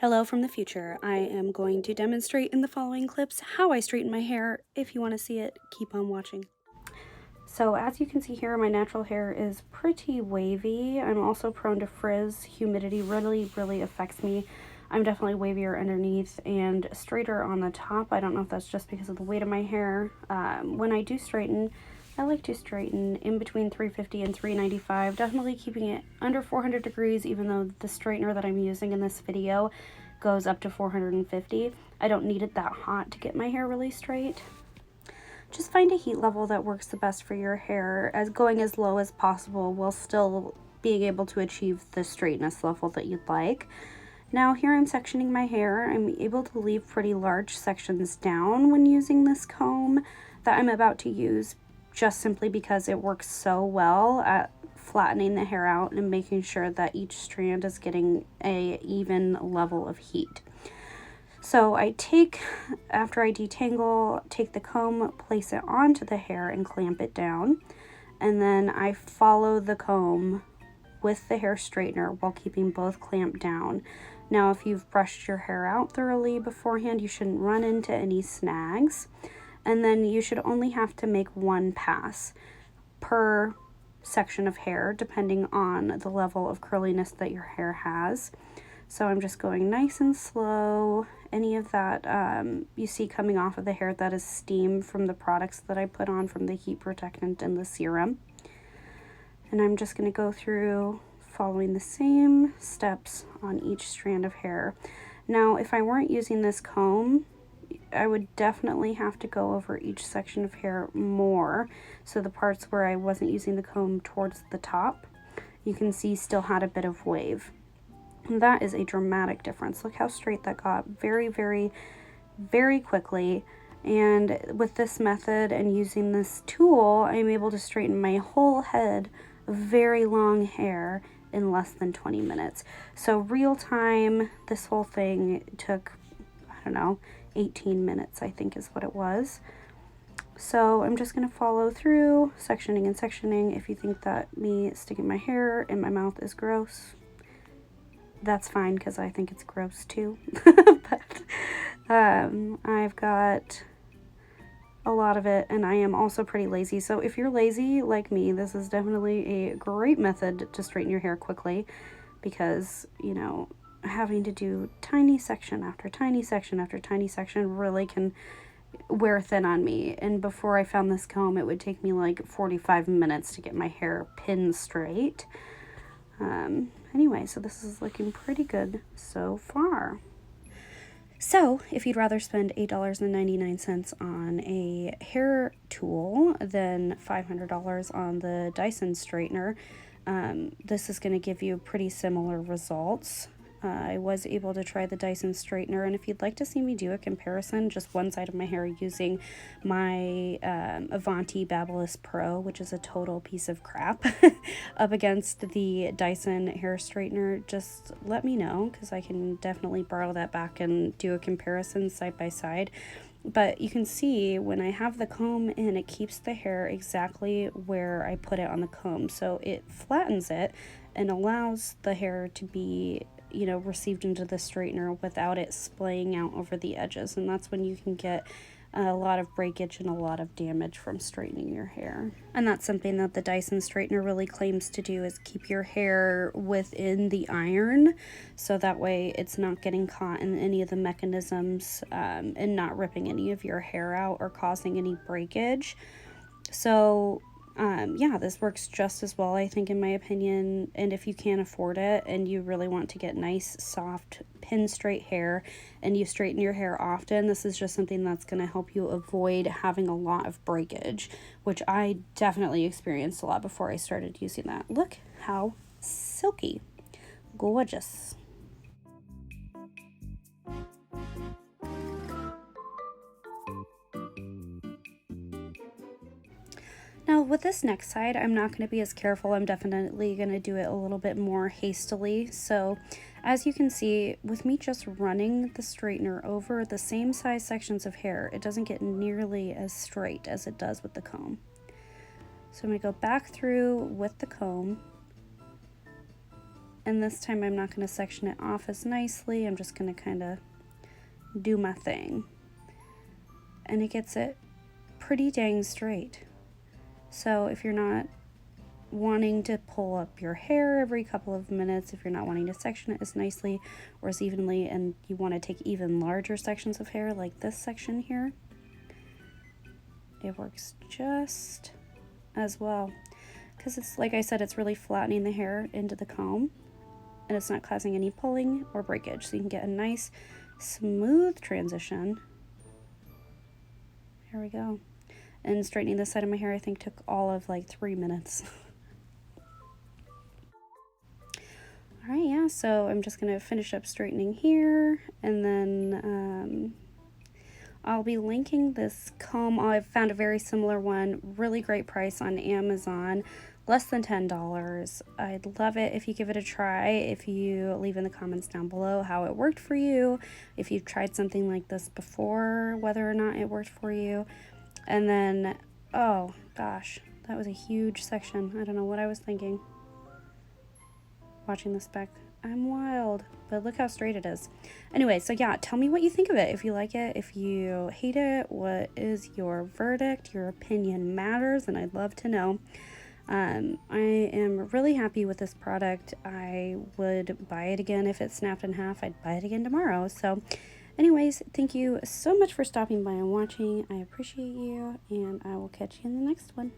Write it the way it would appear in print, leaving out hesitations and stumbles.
Hello from the future. I am going to demonstrate in the following clips how I straighten my hair. If you want to see it, keep on watching. So as you can see here, my natural hair is pretty wavy. I'm also prone to frizz. Humidity really affects me. I'm definitely wavier underneath and straighter on the top. I don't know if that's just because of the weight of my hair. When I do straighten, I like to straighten in between 350 and 395, definitely keeping it under 400 degrees, even though the straightener that I'm using in this video goes up to 450. I don't need it that hot to get my hair really straight. Just find a heat level that works the best for your hair, as going as low as possible while still being able to achieve the straightness level that you'd like. Now here I'm sectioning my hair. I'm able to leave pretty large sections down when using this comb that I'm about to use, just simply because it works so well at flattening the hair out and making sure that each strand is getting a even level of heat. So after I detangle, take the comb, place it onto the hair and clamp it down. And then I follow the comb with the hair straightener while keeping both clamped down. Now, if you've brushed your hair out thoroughly beforehand, you shouldn't run into any snags. And then you should only have to make one pass per section of hair, depending on the level of curliness that your hair has. So I'm just going nice and slow. Any of that you see coming off of the hair, that is steam from the products that I put on, from the heat protectant and the serum. And I'm just going to go through following the same steps on each strand of hair. Now, if I weren't using this comb, I would definitely have to go over each section of hair more. So the parts where I wasn't using the comb towards the top, you can see still had a bit of wave. And that is a dramatic difference. Look how straight that got very quickly. And with this method and using this tool, I'm able to straighten my whole head of very long hair in less than 20 minutes. So real time, this whole thing took, I don't know, 18 minutes, I think is what it was. So I'm just going to follow through, sectioning and sectioning. If you think that me sticking my hair in my mouth is gross, that's fine, because I think it's gross too. But I've got a lot of it, and I am also pretty lazy. So if you're lazy like me, this is definitely a great method to straighten your hair quickly, because, you know, having to do tiny section after tiny section after tiny section really can wear thin on me. And before I found this comb, it would take me like 45 minutes to get my hair pin straight. Anyway, so this is looking pretty good so far. So, if you'd rather spend $8.99 on a hair tool than $500 on the Dyson straightener, this is going to give you pretty similar results. I was able to try the Dyson straightener, and if you'd like to see me do a comparison, just one side of my hair using my Avanti Babyliss Pro, which is a total piece of crap, up against the Dyson hair straightener, just let me know, because I can definitely borrow that back and do a comparison side by side. But you can see when I have the comb in, it keeps the hair exactly where I put it on the comb. So it flattens it and allows the hair to be, you know, received into the straightener without it splaying out over the edges. And that's when you can get a lot of breakage and a lot of damage from straightening your hair. And that's something that the Dyson straightener really claims to do, is keep your hair within the iron, so that way it's not getting caught in any of the mechanisms and not ripping any of your hair out or causing any breakage. So yeah, this works just as well, I think, in my opinion. And if you can't afford it and you really want to get nice, soft, pin straight hair, and you straighten your hair often, this is just something that's going to help you avoid having a lot of breakage, which I definitely experienced a lot before I started using that. Look how silky. Gorgeous. Now with this next side, I'm not going to be as careful. I'm definitely going to do it a little bit more hastily. So as you can see, with me just running the straightener over the same size sections of hair, it doesn't get nearly as straight as it does with the comb. So I'm going to go back through with the comb And this time I'm not going to section it off as nicely. I'm just going to kind of do my thing. And it gets it pretty dang straight. So if you're not wanting to pull up your hair every couple of minutes, if you're not wanting to section it as nicely or as evenly, and you want to take even larger sections of hair like this section here, it works just as well. Because it's, like I said, it's really flattening the hair into the comb, and it's not causing any pulling or breakage, so you can get a nice smooth transition. Here we go. And straightening this side of my hair, I think, took all of like 3 minutes. All right, yeah, so I'm just gonna finish up straightening here, and then I'll be linking this comb. I've found a very similar one, really great price on Amazon, less than $10. I'd love it if you give it a try, if you leave in the comments down below how it worked for you, if you've tried something like this before, whether or not it worked for you. And then, oh gosh, that was a huge section. I don't know what I was thinking watching this back. I'm wild, but look how straight it is. Anyway, so yeah, tell me what you think of it. If you like it, if you hate it, what is your verdict? Your opinion matters, and I'd love to know. I am really happy with this product. I would buy it again if it snapped in half. I'd buy it again tomorrow. So anyways, thank you so much for stopping by and watching. I appreciate you, and I will catch you in the next one.